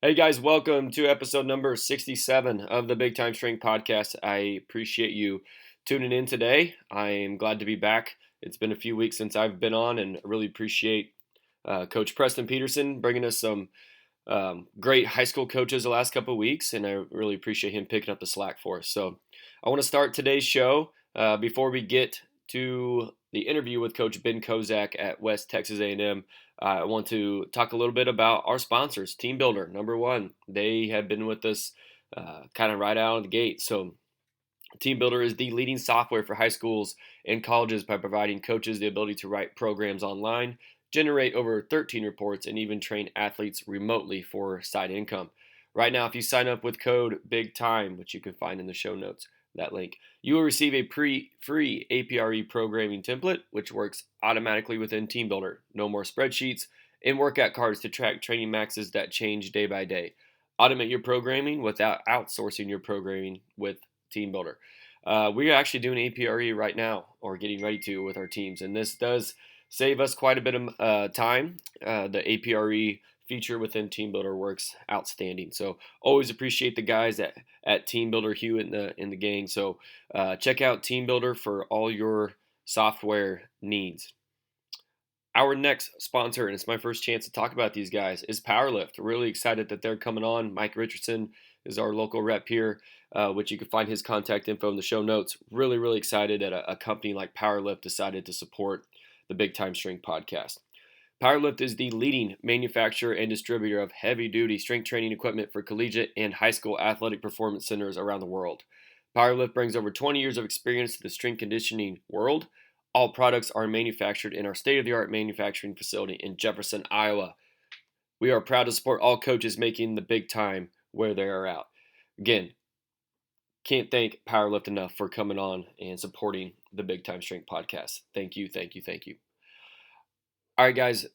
Hey guys, welcome to episode number 67 of the Big Time Strength Podcast. I appreciate you tuning in today. I am glad to be back. It's been a few weeks since I've been on, and I really appreciate Coach Preston Peterson bringing us some great high school coaches the last couple of weeks, and I really appreciate him picking up the slack for us. So I want to start today's show before we get to the interview with Coach Ben Kozak at West Texas A&M. I want to talk a little bit about our sponsors, Team Builder, number one. They have been with us kind of right out of the gate. So Team Builder is the leading software for high schools and colleges by providing coaches the ability to write programs online, generate over 13 reports, and even train athletes remotely for side income. Right now, if you sign up with code BIGTIME, which you can find in the show notes, that link, you will receive a free APRE programming template, which works automatically within Team Builder. No more spreadsheets and workout cards to track training maxes that change day by day. Automate your programming without outsourcing your programming with Team Builder. We are actually doing APRE right now, or getting ready to, with our teams, and this does save us quite a bit of time. The APRE feature within Team Builder works outstanding. So always appreciate the guys at Team Builder, Hugh in the gang. So check out Team Builder for all your software needs. Our next sponsor, and it's my first chance to talk about these guys, is Powerlift. Really excited that they're coming on. Mike Richardson is our local rep here, which you can find his contact info in the show notes. Really, really excited that a company like Powerlift decided to support the Big Time Strength Podcast. Powerlift is the leading manufacturer and distributor of heavy-duty strength training equipment for collegiate and high school athletic performance centers around the world. Powerlift brings over 20 years of experience to the strength conditioning world. All products are manufactured in our state-of-the-art manufacturing facility in Jefferson, Iowa. We are proud to support all coaches making the big time where they are at. Again, can't thank Powerlift enough for coming on and supporting the Big Time Strength Podcast. Thank you, thank you, thank you. All right, guys,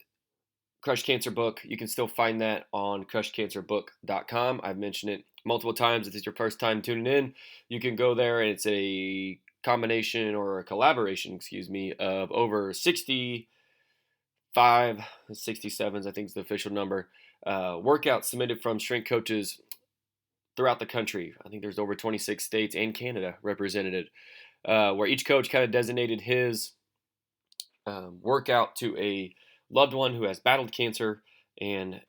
Crush Cancer book. You can still find that on crushcancerbook.com. I've mentioned it multiple times. If it's your first time tuning in, you can go there, and it's a combination or a collaboration, of over 65, 67s, I think is the official number, workouts submitted from strength coaches throughout the country. I think there's over 26 states and Canada represented, where each coach kind of designated his workout to a loved one who has battled cancer, and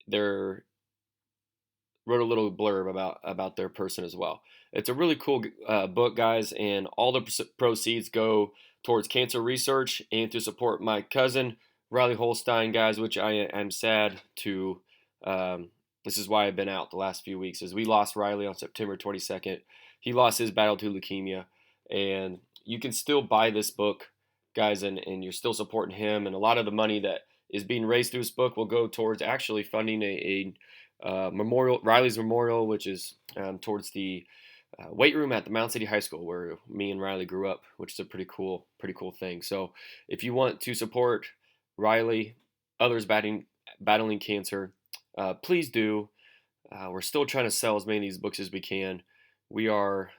they wrote a little blurb about their person as well. It's a really cool book, guys, and all the proceeds go towards cancer research and to support my cousin, Riley Holstein, guys, which I am sad to, this is why I've been out the last few weeks, is we lost Riley on September 22nd. He lost his battle to leukemia, and you can still buy this book, guys, and you're still supporting him, and a lot of the money that is being raised through this book will go towards actually funding a memorial, Riley's memorial, which is towards the weight room at the Mound City High School where me and Riley grew up, which is a pretty cool thing. So if you want to support Riley, others battling cancer, please do. We're still trying to sell as many of these books as we can. We are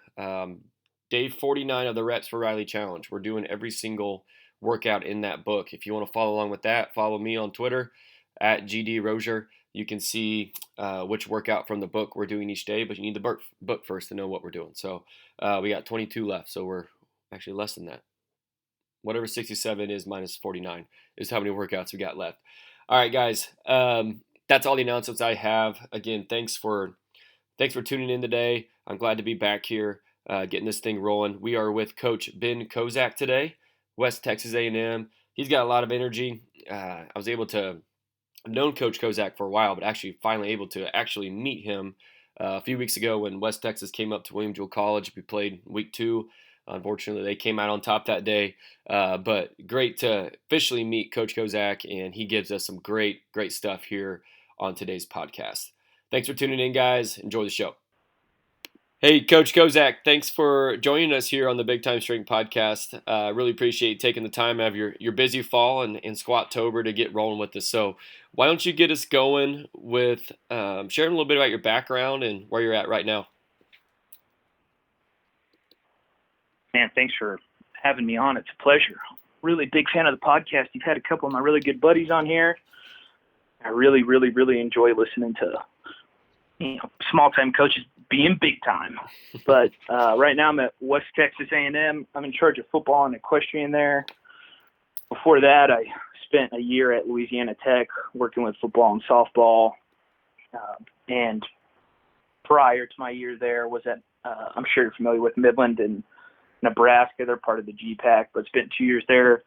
Day 49 of the Reps for Riley Challenge. We're doing every single workout in that book. If you want to follow along with that, follow me on Twitter at GDRosier. You can see which workout from the book we're doing each day, but you need the book first to know what we're doing. So we got 22 left, so we're actually less than that. Whatever 67 is minus 49 is how many workouts we got left. All right, guys, that's all the announcements I have. Again, thanks for tuning in today. I'm glad to be back here. Getting this thing rolling. We are with Coach Ben Kozak today, West Texas A&M. He's got a lot of energy. I've known Coach Kozak for a while, but finally able to meet him a few weeks ago when West Texas came up to William Jewell College. We played week 2. Unfortunately, they came out on top that day, but great to officially meet Coach Kozak, and he gives us some great stuff here on today's podcast. Thanks for tuning in, guys. Enjoy the show. Hey, Coach Kozak, thanks for joining us here on the Big Time Strength Podcast. Really appreciate you taking the time out of your busy fall and Squat-tober to get rolling with us. So why don't you get us going with sharing a little bit about your background and where you're at right now? Man, thanks for having me on. It's a pleasure. Really big fan of the podcast. You've had a couple of my really good buddies on here. I really enjoy listening to small time coaches being big time. But right now I'm at West Texas A&M. I'm in charge of football and equestrian there. Before that, I spent a year at Louisiana Tech working with football and softball. And prior to my year there was at, I'm sure you're familiar with Midland in Nebraska. They're part of the GPAC, but spent 2 years there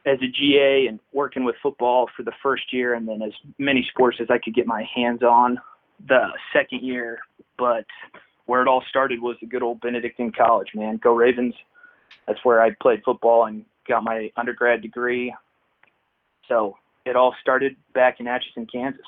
as a GA and working with football for the first year, and then as many sports as I could get my hands on the second year. But where it all started was the good old Benedictine College, man. Go Ravens. That's where I played football and got my undergrad degree. So it all started back in Atchison, Kansas.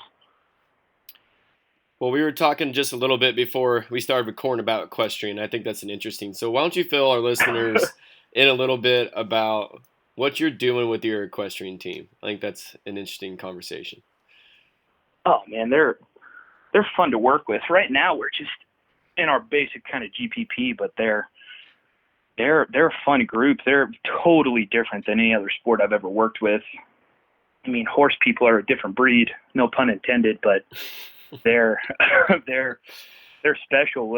Well, we were talking just a little bit before we started recording about equestrian. I think that's an interesting. So why don't you fill our listeners in a little bit about what you're doing with your equestrian team? I think that's an interesting conversation. Oh man, they're fun to work with. Right now we're just in our basic kind of GPP, but they're a fun group. They're totally different than any other sport I've ever worked with. I mean, horse people are a different breed, no pun intended, but they're special.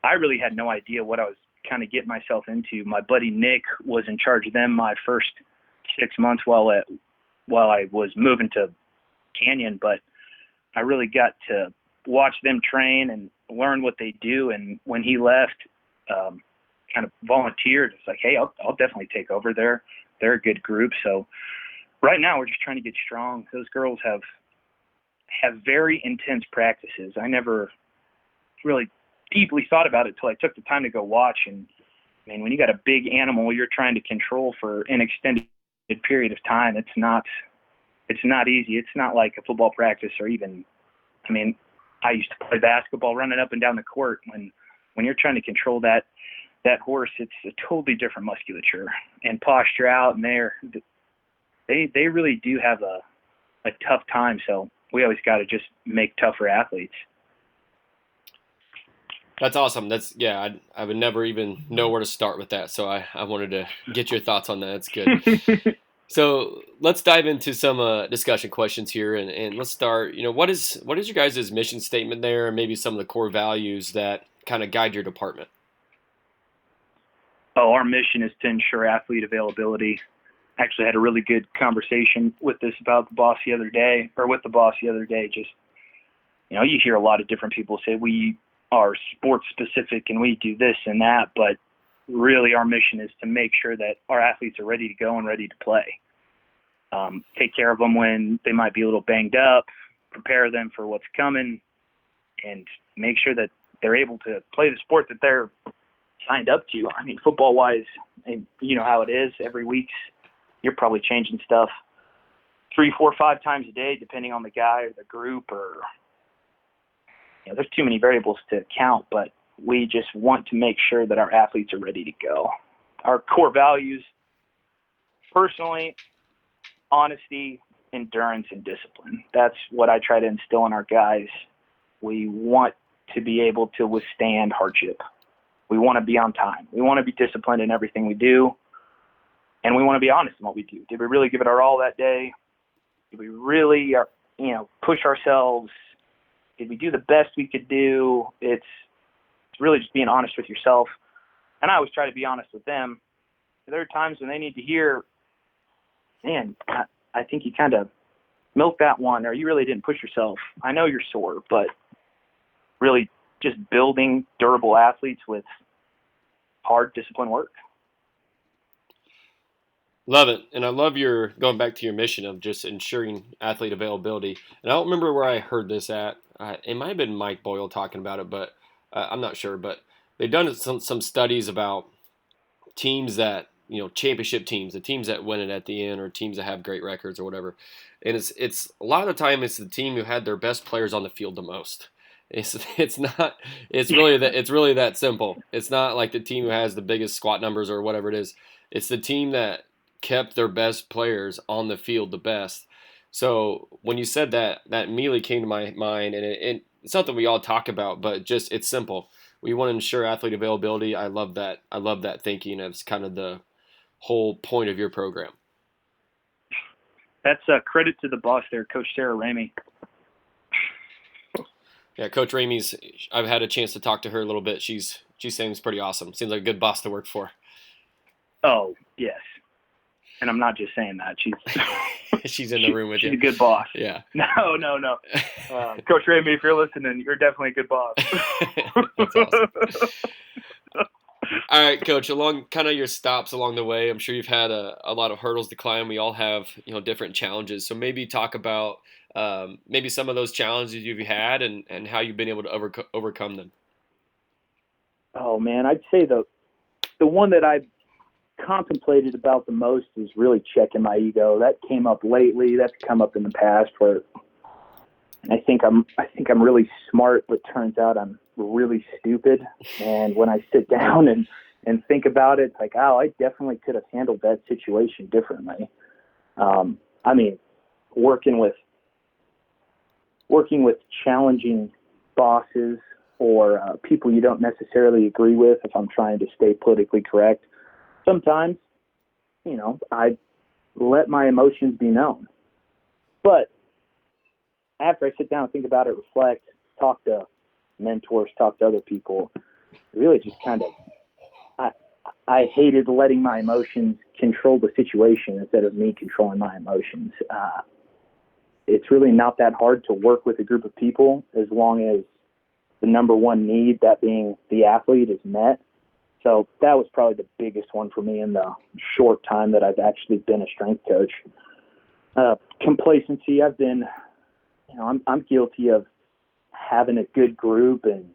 I really had no idea what I was kind of getting myself into. My buddy Nick was in charge of them my first 6 months while I was moving to Canyon, but I really got to watch them train and learn what they do. And when he left, kind of volunteered. It's like, hey, I'll definitely take over. They're a good group. So right now we're just trying to get strong. Those girls have very intense practices. I never really deeply thought about it until I took the time to go watch. And I mean, when you got a big animal you're trying to control for an extended period of time, it's not easy. It's not like a football practice or even, I mean, I used to play basketball running up and down the court. When you're trying to control that horse, it's a totally different musculature and posture out, and they really do have a tough time. So we always got to just make tougher athletes. That's awesome. I would never even know where to start with that. So I wanted to get your thoughts on that. That's good. So let's dive into some discussion questions here, and let's start. What is your guys' mission statement there, and maybe some of the core values that kind of guide your department? Oh, our mission is to ensure athlete availability. I actually had a really good conversation with the boss the other day. Just, you hear a lot of different people say we are sports specific and we do this and that, but really our mission is to make sure that our athletes are ready to go and ready to play. Take care of them when they might be a little banged up, prepare them for what's coming, and make sure that they're able to play the sport that they're signed up to. I mean, football-wise, and you know how it is. Every week you're probably changing stuff 3, 4, 5 times a day, depending on the guy or the group, or there's too many variables to count, but we just want to make sure that our athletes are ready to go. Our core values, personally, honesty, endurance, and discipline. That's what I try to instill in our guys. We want to be able to withstand hardship. We want to be on time. We want to be disciplined in everything we do, and we want to be honest in what we do. Did we really give it our all that day? Did we really, push ourselves? Did we do the best we could do? It's really just being honest with yourself. And I always try to be honest with them. There are times when they need to hear, man, I think you kind of milked that one, or you really didn't push yourself. I know you're sore, but really just building durable athletes with hard discipline work. Love it. And I love your going back to your mission of just ensuring athlete availability. And I don't remember where I heard this at. It might have been Mike Boyle talking about it, but I'm not sure. But they've done some studies about teams that, championship teams, the teams that win it at the end, or teams that have great records or whatever. And it's a lot of the time it's the team who had their best players on the field the most. It's really that simple. It's not like the team who has the biggest squat numbers or whatever it is. It's the team that kept their best players on the field the best. So when you said that immediately came to my mind, and it's something we all talk about, but just it's simple. We want to ensure athlete availability. I love that thinking. It's kind of the whole point of your program. That's a credit to the boss there, Coach Sarah Ramey. Yeah, Coach Ramey's. I've had a chance to talk to her a little bit. She seems pretty awesome. Seems like a good boss to work for. Oh yes, and I'm not just saying that. She's in the room with you. She's a good boss. Yeah. No. Coach Ramey, if you're listening, you're definitely a good boss. That's awesome. All right, Coach, along kind of your stops along the way, I'm sure you've had a lot of hurdles to climb. We all have, different challenges. So maybe talk about maybe some of those challenges you've had and how you've been able to overcome them. Oh, man, I'd say the one that I've contemplated about the most is really checking my ego. That came up lately. That's come up in the past where I think I'm really smart, but turns out I'm really stupid. And when I sit down and think about it, it's like, oh, I definitely could have handled that situation differently. I mean, working with challenging bosses or people you don't necessarily agree with, if I'm trying to stay politically correct, sometimes, I let my emotions be known. But after I sit down and think about it, reflect, talk to mentors, talk to other people, really just kind of, I hated letting my emotions control the situation instead of me controlling my emotions. It's really not that hard to work with a group of people as long as the number one need, that being the athlete, is met. So that was probably the biggest one for me in the short time that I've actually been a strength coach. Complacency, I've been, I'm guilty of having a good group and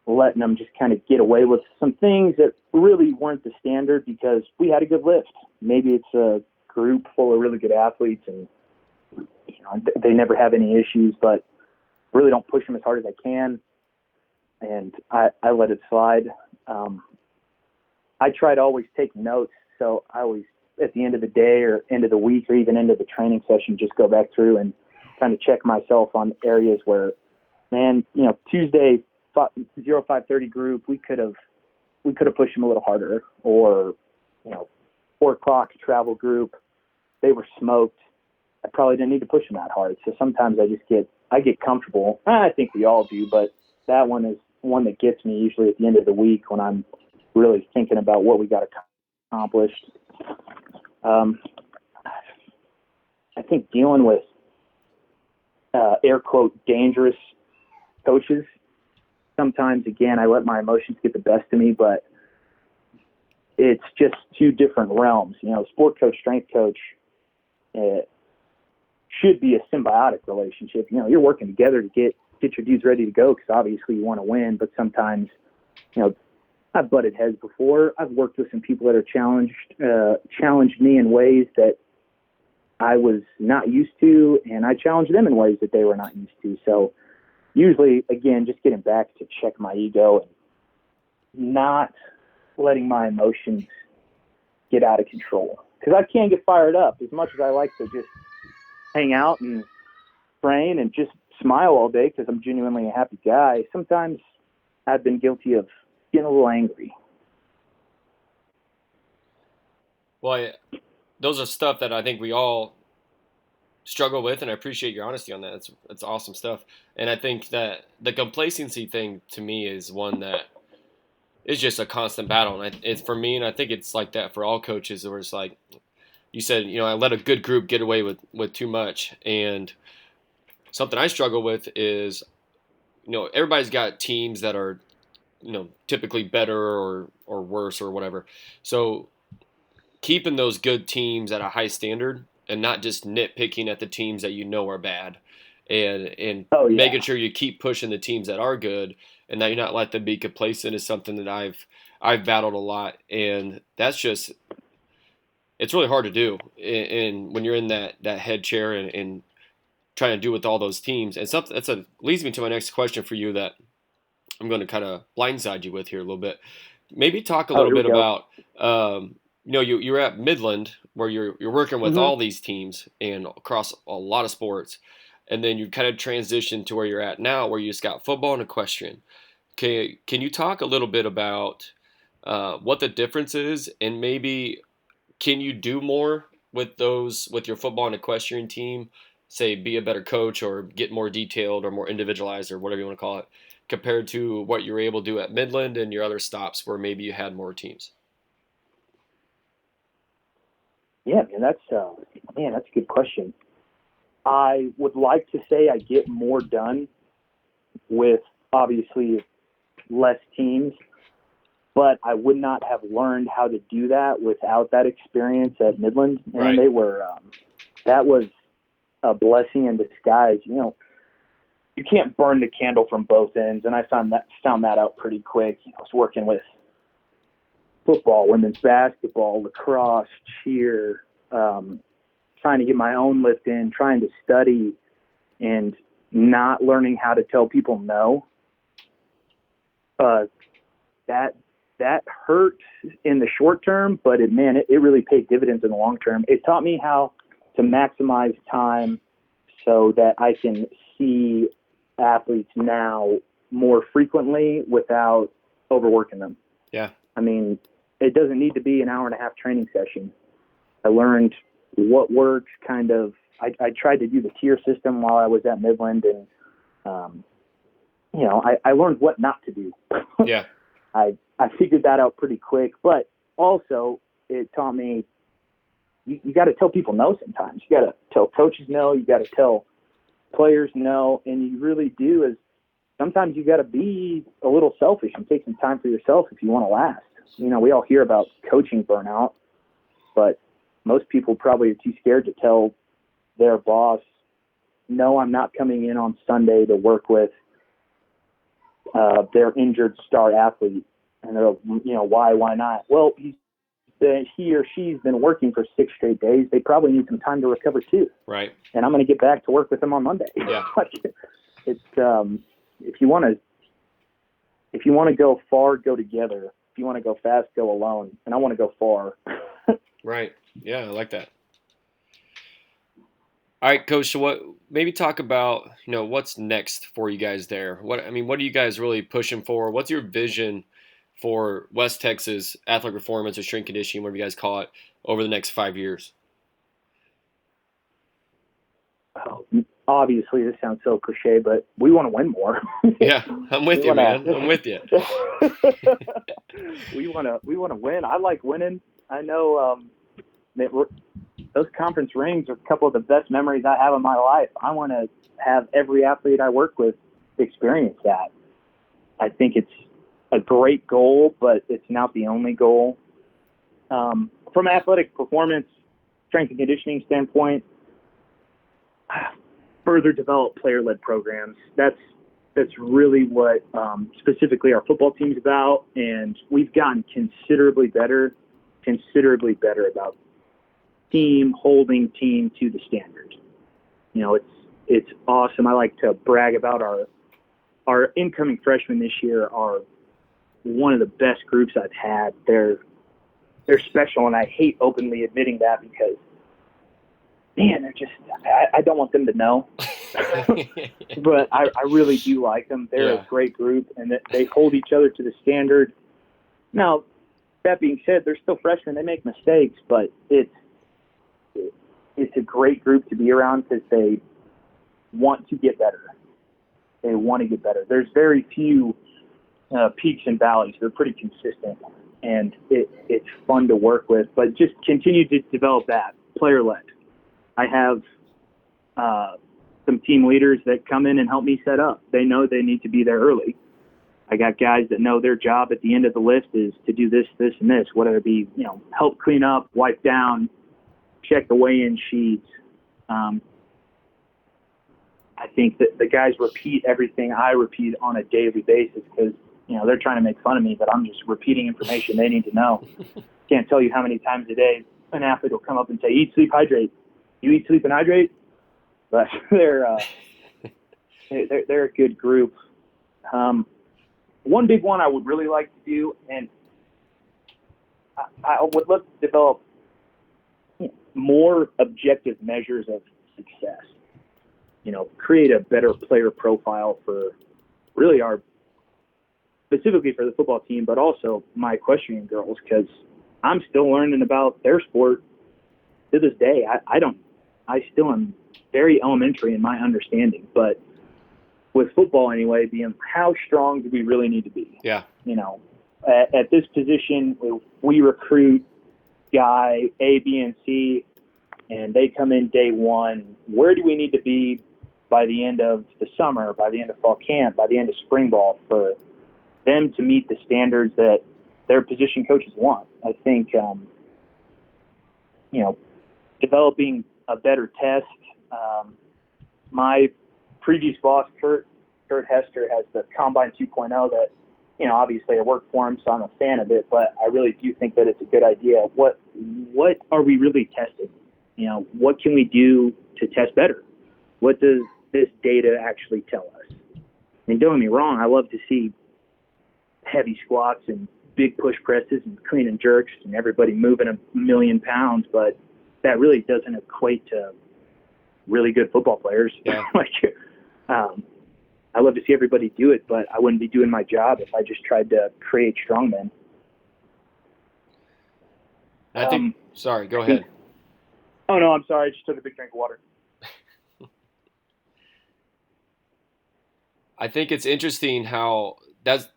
letting them just kind of get away with some things that really weren't the standard because we had a good lift. Maybe it's a group full of really good athletes and they never have any issues, but really don't push them as hard as I can. And I let it slide. I try to always take notes. So I always, at the end of the day or end of the week or even end of the training session, just go back through and kind of check myself on areas where, man, Tuesday 0530 group, we could have pushed them a little harder, or 4 o'clock travel group, they were smoked. I probably didn't need to push them that hard. So sometimes I get comfortable. I think we all do, but that one is one that gets me usually at the end of the week when I'm really thinking about what we got accomplished. I think dealing with air quote dangerous coaches. Sometimes, again, I let my emotions get the best of me, but it's just two different realms. Sport coach, strength coach, should be a symbiotic relationship. You're working together to get your dudes ready to go because obviously you want to win, but sometimes, I've butted heads before. I've worked with some people that are challenged me in ways that I was not used to, and I challenged them in ways that they were not used to. So usually, again, just getting back to check my ego and not letting my emotions get out of control. Because I can't get fired up as much as I like to just hang out and train and just smile all day because I'm genuinely a happy guy. Sometimes I've been guilty of getting a little angry. Well, those are stuff that I think we all struggle with, and I appreciate your honesty on that. It's awesome stuff. And I think that the complacency thing to me is one that is just a constant battle. And it's for me, and I think it's like that for all coaches, where it's like you said, I let a good group get away with too much. And something I struggle with is, everybody's got teams that are, typically better or worse or whatever. So keeping those good teams at a high standard and not just nitpicking at the teams that are bad, and making sure you keep pushing the teams that are good and that you're not let them be complacent is something that I've battled a lot. And that's just, it's really hard to do. And when you're in that head chair and trying to do with all those teams, and something leads me to my next question for you that I'm going to kind of blindside you with here a little bit. Maybe talk a little bit about, you're at Midland where you're working with all these teams and across a lot of sports, and then you kind of transition to where you're at now, where you just got football and equestrian. Okay, can you talk a little bit about what the difference is, and maybe can you do more with your football and equestrian team say, be a better coach or get more detailed or more individualized or whatever you want to call it, compared to what you were able to do at Midland and your other stops where maybe you had more teams? Yeah, man, that's a good question. I would like to say I get more done with obviously less teams, but I would not have learned how to do that without that experience at Midland. And Right. they were, that was a blessing in disguise. You know, you can't burn the candle from both ends, and I found that out pretty quick. You know, I was working with football, women's basketball, lacrosse, cheer, trying to get my own lift in, trying to study, and not learning how to tell people no. That hurt in the short term, but it really paid dividends in the long term. It taught me how to maximize time so that I can see athletes now more frequently without overworking them. Yeah. I mean, it doesn't need to be an hour and a half training session. I learned what works kind of. I tried to do the tier system while I was at Midland, and I learned what not to do. Yeah. I figured that out pretty quick, but also it taught me you got to tell people no sometimes. You got to tell coaches no. You got to tell players no, and you really do. Is sometimes you got to be a little selfish and take some time for yourself if you want to last. You know, we all hear about coaching burnout, but most people probably are too scared to tell their boss, no, I'm not coming in on Sunday to work with their injured star athlete. And they're, why not? Well, he or she's been working for 6 straight days. They probably need some time to recover too. Right. And I'm going to get back to work with them on Monday. Yeah. It's if you want to go far, go together. If you want to go fast, go alone. And I want to go far. Right. Yeah, I like that. All right, Coach. So maybe talk about, what's next for you guys there? What are you guys really pushing for? What's your vision for West Texas athletic performance or strength conditioning, whatever you guys call it, over the next 5 years? Oh, obviously, this sounds so cliche, but we want to win more. Yeah, I'm with you, man. I'm with you. We want to win. I like winning. I know those conference rings are a couple of the best memories I have in my life. I want to have every athlete I work with experience that. I think it's a great goal, but it's not the only goal. From an athletic performance, strength and conditioning standpoint, further develop player-led programs. That's really what specifically our football team's about, and we've gotten considerably better about holding team to the standard. It's awesome. I like to brag about our incoming freshmen this year are one of the best groups I've had. They're special, and I hate openly admitting that because, man, they're just I don't want them to know. But I really do like them. They're a great group, and they hold each other to the standard. Now, that being said, they're still freshmen. They make mistakes, but it's a great group to be around because they want to get better. They want to get better. There's very few peaks and valleys. They're pretty consistent, and it's fun to work with. But just continue to develop that, player-led. I have some team leaders that come in and help me set up. They know they need to be there early. I got guys that know their job at the end of the lift is to do this, this, and this, whether it be, help clean up, wipe down, check the weigh-in sheets. I think that the guys repeat everything I repeat on a daily basis because, they're trying to make fun of me, but I'm just repeating information they need to know. Can't tell you how many times a day an athlete will come up and say, eat, sleep, hydrate. You eat, sleep, and hydrate? But they're a good group. One big one I would really like to do, and I would love to develop more objective measures of success. Create a better player profile for really specifically for the football team, but also my equestrian girls, because I'm still learning about their sport to this day. I still am very elementary in my understanding. But with football anyway, being how strong do we really need to be? Yeah. You know, at this position, we recruit guy A, B, and C, and they come in day one. Where do we need to be by the end of the summer, by the end of fall camp, by the end of spring ball for them to meet the standards that their position coaches want? I think, you know, developing a better test. My previous boss, Kurt Hester, has the Combine 2.0 that, you know, obviously I work for him, so I'm a fan of it, but I really do think that it's a good idea. What are we really testing? You know, what can we do to test better? What does this data actually tell us? I mean, don't get me wrong, I love to see heavy squats and big push presses and clean and jerks and everybody moving 1,000,000 pounds, but that really doesn't equate to really good football players. Yeah. I love to see everybody do it, but I wouldn't be doing my job if I just tried to create strongmen. I think, sorry, go ahead. Oh, no, I'm sorry. I just took a big drink of water. I think it's interesting how that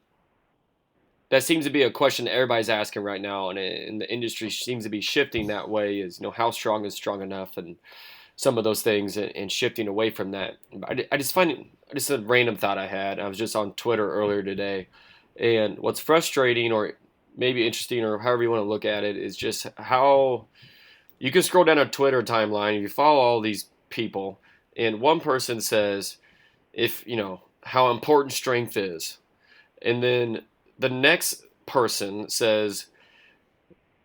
seems to be a question that everybody's asking right now, and the industry seems to be shifting that way, is, you know, how strong is strong enough, and some of those things, and shifting away from that. I just find it, just a random thought I had. I was just on Twitter earlier today, and what's frustrating, or maybe interesting, or however you want to look at it, is just how you can scroll down a Twitter timeline and you follow all these people, and one person says, if, you know, how important strength is, and then the next person says,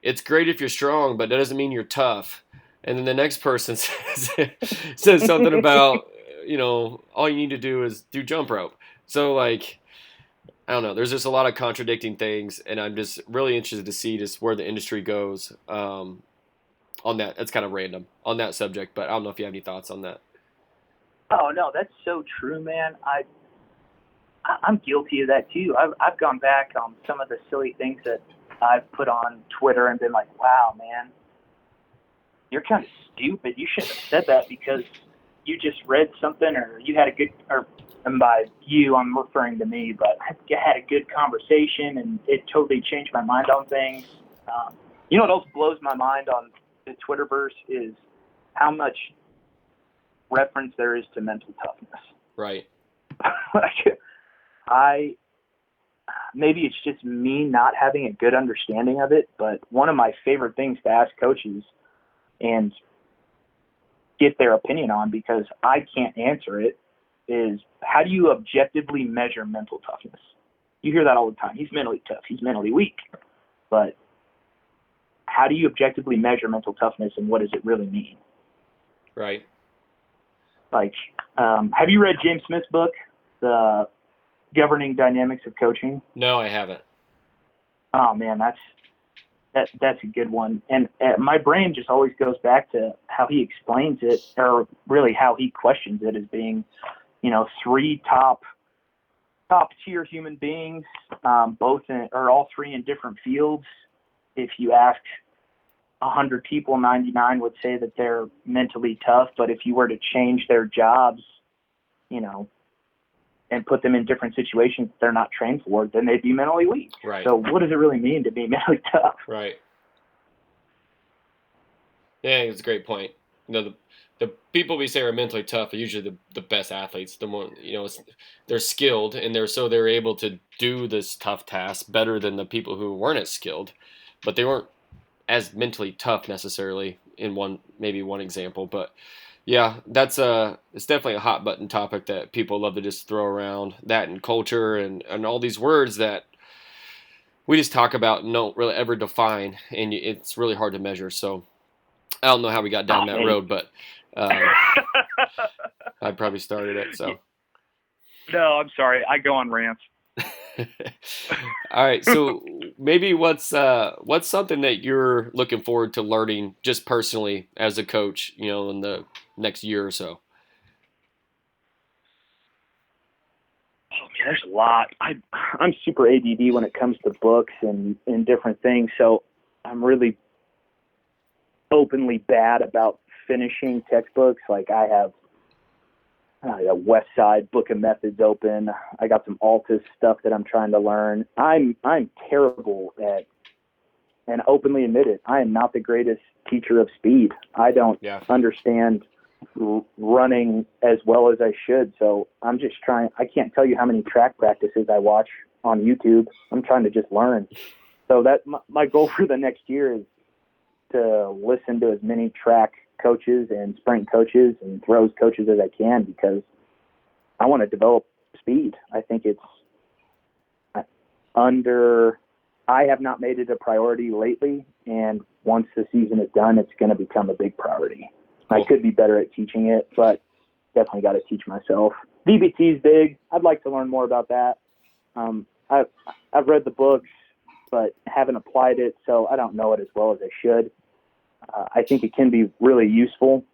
it's great if you're strong, but that doesn't mean you're tough. And then the next person says something about, you know, all you need to do is do jump rope. So, like, I don't know. There's just a lot of contradicting things, and I'm just really interested to see just where the industry goes on that. That's kind of random on that subject, but I don't know if you have any thoughts on that. Oh, no, that's so true, man. I'm guilty of that, too. I've gone back on some of the silly things that I've put on Twitter and been like, wow, man, you're kind of stupid. You shouldn't have said that because you just read something, or you had a good, and by you, I'm referring to me, but I had a good conversation and it totally changed my mind on things. You know what else blows my mind on the Twitterverse is how much reference there is to mental toughness. Right. Maybe it's just me not having a good understanding of it, but one of my favorite things to ask coaches and get their opinion on, because I can't answer it, is how do you objectively measure mental toughness? You hear that all the time. He's mentally tough. He's mentally weak. But how do you objectively measure mental toughness, and what does it really mean? Right. Like, have you read James Smith's book, The Governing Dynamics of Coaching? No, I haven't. Oh, man, that's a good one. And my brain just always goes back to how he explains it, or really how he questions it, as being, you know, three top tier human beings, all three in different fields. If you ask 100 people, 99 would say that they're mentally tough. But if you were to change their jobs, you know, and put them in different situations they're not trained for, then they'd be mentally weak. Right. So what does it really mean to be mentally tough? Right. Yeah, it's a great point. You know, the people we say are mentally tough are usually the best athletes. The more, you know, they're skilled, and they're able to do this tough task better than the people who weren't as skilled, but they weren't as mentally tough necessarily in one example. But yeah, it's definitely a hot button topic that people love to just throw around, that and culture and all these words that we just talk about and don't really ever define, and it's really hard to measure. So I don't know how we got down that road, but I probably started it. So no, I'm sorry. I go on rants. All right. So maybe what's something that you're looking forward to learning just personally as a coach, you know, in the next year or so? Oh man, there's a lot. I'm super ADD when it comes to books and different things. So I'm really openly bad about finishing textbooks. Like, I have West Side Book of Methods open. I got some Altus stuff that I'm trying to learn. I'm terrible at, and openly admit it, I am not the greatest teacher of speed. I don't understand running as well as I should. So I'm just trying. I can't tell you how many track practices I watch on YouTube. I'm trying to just learn. So that my goal for the next year is to listen to as many track coaches and sprint coaches and throws coaches as I can, because I want to develop speed. I think it's I have not made it a priority lately, and once the season is done, it's going to become a big priority. Cool. I could be better at teaching it, but definitely got to teach myself. VBT is big. I'd like to learn more about that. I've read the books, but haven't applied it, so I don't know it as well as I should. I think it can be really useful,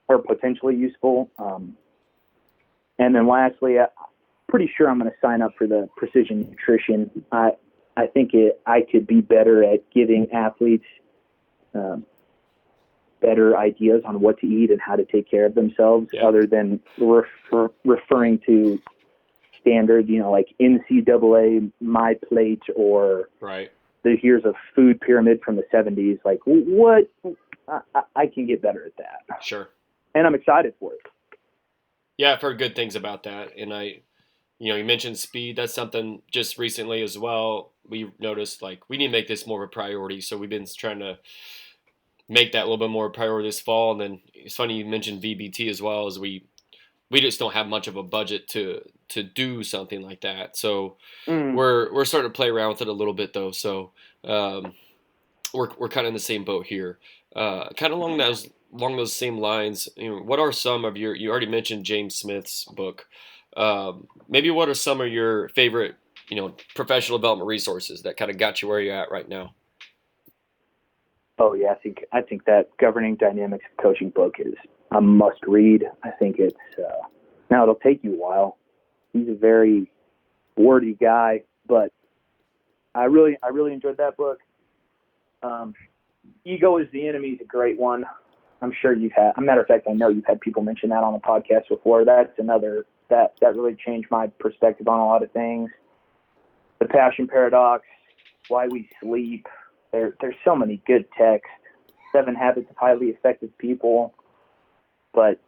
or potentially useful. And then lastly, I'm pretty sure I'm going to sign up for the precision nutrition. I think I could be better at giving athletes better ideas on what to eat and how to take care of themselves, other than referring to standard, like NCAA My Plate, or here's a food pyramid from the 70s. Like, what? I can get better at that. Sure. And I'm excited for it. Yeah, I've heard good things about that. And you mentioned speed. That's something just recently as well. We noticed, we need to make this more of a priority. So we've been trying to make that a little bit more priority this fall. And then it's funny you mentioned VBT as well, as we just don't have much of a budget to do something like that. So we're starting to play around with it a little bit though. So we're kind of in the same boat here. Kind of along those same lines. What are some of you already mentioned James Smith's book. Maybe what are some of your favorite, professional development resources that kind of got you where you're at right now? Oh yeah, I think that Governing Dynamics of Coaching book is a must read. I think it's now it'll take you a while. He's a very wordy guy, but I really enjoyed that book. Ego is the Enemy is a great one. I'm sure you've had. As a matter of fact, I know you've had people mention that on the podcast before. That's another that really changed my perspective on a lot of things. The Passion Paradox, Why We Sleep. There's so many good texts. 7 Habits of Highly Effective People. But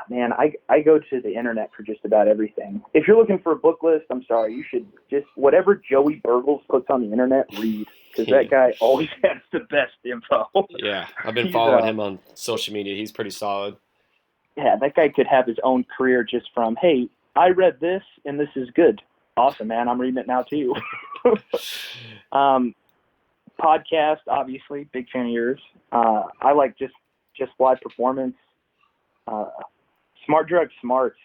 man, I go to the internet for just about everything. If you're looking for a book list, I'm sorry, you should just whatever Joey Burgles puts on the internet, read, because that guy always has the best info. Yeah, I've been following him on social media. He's pretty solid. Yeah, that guy could have his own career just from, hey, I read this and this is good. Awesome, man. I'm reading it now too. Podcast, obviously, big fan of yours. I like just live performance. Smart Drug Smarts.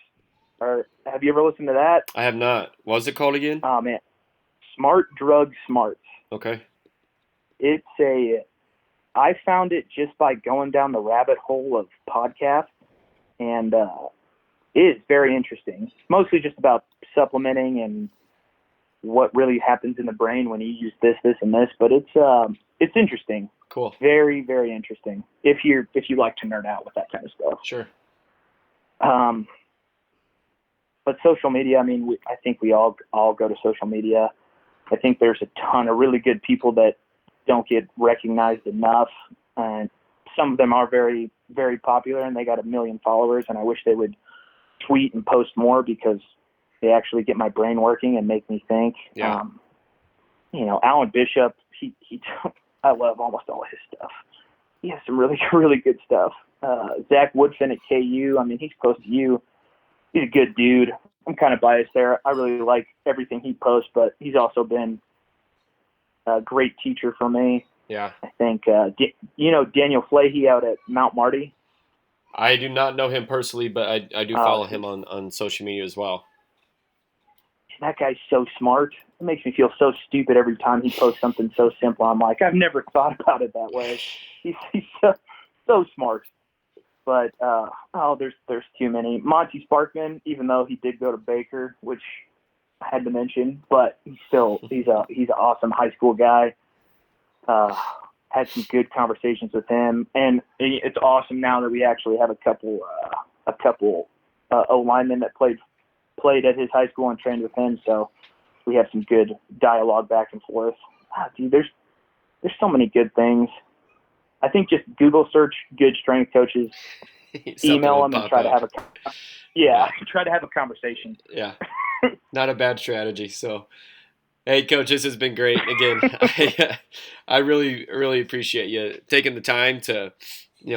Have you ever listened to that? I have not. What was it called again? Oh man, Smart Drug Smarts. Okay. I found it just by going down the rabbit hole of podcasts, and it is very interesting. It's mostly just about supplementing and what really happens in the brain when you use this, and this. But it's interesting. Cool. Very, very interesting. If you like to nerd out with that kind of stuff. Sure. But social media. I mean, I think we all go to social media. I think there's a ton of really good people that don't get recognized enough, and some of them are very, very popular, and they got 1 million followers. And I wish they would tweet and post more, because they actually get my brain working and make me think. Yeah. Alan Bishop, he I love almost all his stuff. He has some really, really good stuff. Zach Woodfin at KU, I mean, he's close to you. He's a good dude. I'm kind of biased there. I really like everything he posts, but he's also been a great teacher for me. Yeah. I think, Daniel Flaherty out at Mount Marty? I do not know him personally, but I do follow him on social media as well. That guy's so smart. It makes me feel so stupid every time he posts something so simple. I'm like, I've never thought about it that way. He's so smart. But there's too many. Monty Sparkman, even though he did go to Baker, which I had to mention, but he's an awesome high school guy. Had some good conversations with him, and it's awesome now that we actually have a couple a lineman that played at his high school and trained with him, so we have some good dialogue back and forth. Dude, there's so many good things. I think just Google search good strength coaches, email them, and try to have a conversation. Yeah, not a bad strategy. So, hey, Coach, this has been great. Again, I really, really appreciate you taking the time to,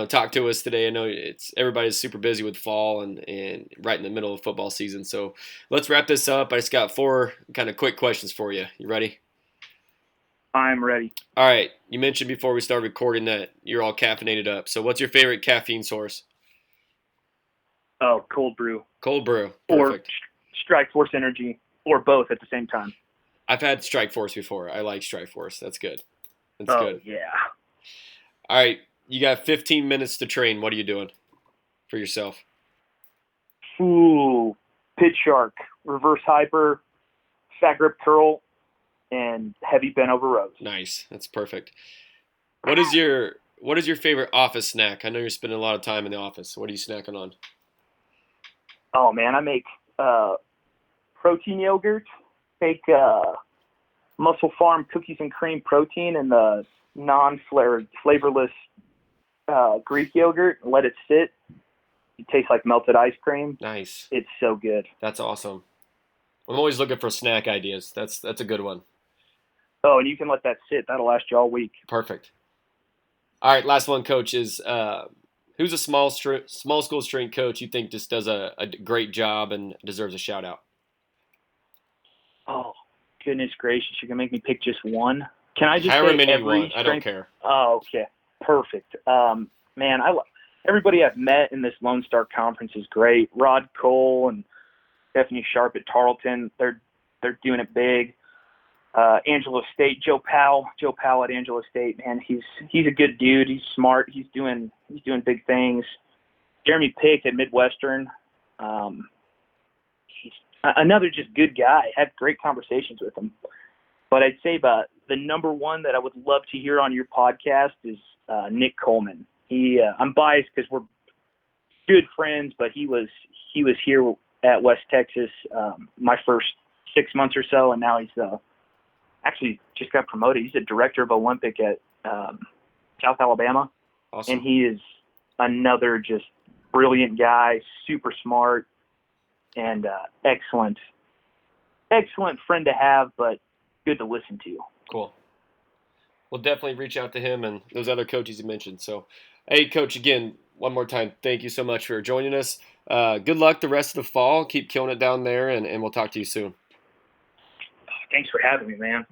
talk to us today. I know everybody's super busy with fall and right in the middle of football season. So let's wrap this up. I just got 4 kind of quick questions for you. You ready? I'm ready. All right. You mentioned before we started recording that you're all caffeinated up. So what's your favorite caffeine source? Oh, cold brew. Cold brew. Perfect. Or Strike Force Energy, or both at the same time. I've had Strike Force before. I like Strike Force. That's good. That's good. Yeah. All right. You got 15 minutes to train. What are you doing for yourself? Ooh, pitch shark, reverse hyper, fat grip curl, and heavy bent over rows. Nice. That's perfect. What is your favorite office snack? I know you're spending a lot of time in the office. What are you snacking on? Oh man, I make protein yogurt, make Muscle Farm cookies and cream protein and the flavorless Greek yogurt, and let it sit. It tastes like melted ice cream. Nice. It's so good. That's awesome. I'm always looking for snack ideas. That's a good one. Oh, and you can let that sit. That'll last you all week. Perfect. All right, last one, Coach, is who's a small school strength coach you think just does a great job and deserves a shout out? Oh, goodness gracious. You can make me pick just one. Can I just however say many you every want. I don't care. Oh, okay. Perfect. Man, everybody I've met in this Lone Star Conference is great. Rod Cole and Stephanie Sharp at Tarleton, they're doing it big. Angelo State, Joe Powell at Angelo State, man, he's a good dude. He's smart. He's doing big things. Jeremy Pick at Midwestern, he's another just good guy. Had great conversations with him. But I'd say the number one that I would love to hear on your podcast is Nick Coleman. I'm biased because we're good friends, but he was here at West Texas my first 6 months or so, and now he's actually just got promoted. He's the director of Olympic at South Alabama. Awesome. And he is another just brilliant guy, super smart, and excellent friend to have, but good to listen to. Cool. We'll definitely reach out to him and those other coaches you mentioned. So, hey, Coach, again, one more time, thank you so much for joining us. Good luck the rest of the fall. Keep killing it down there, and we'll talk to you soon. Thanks for having me, man.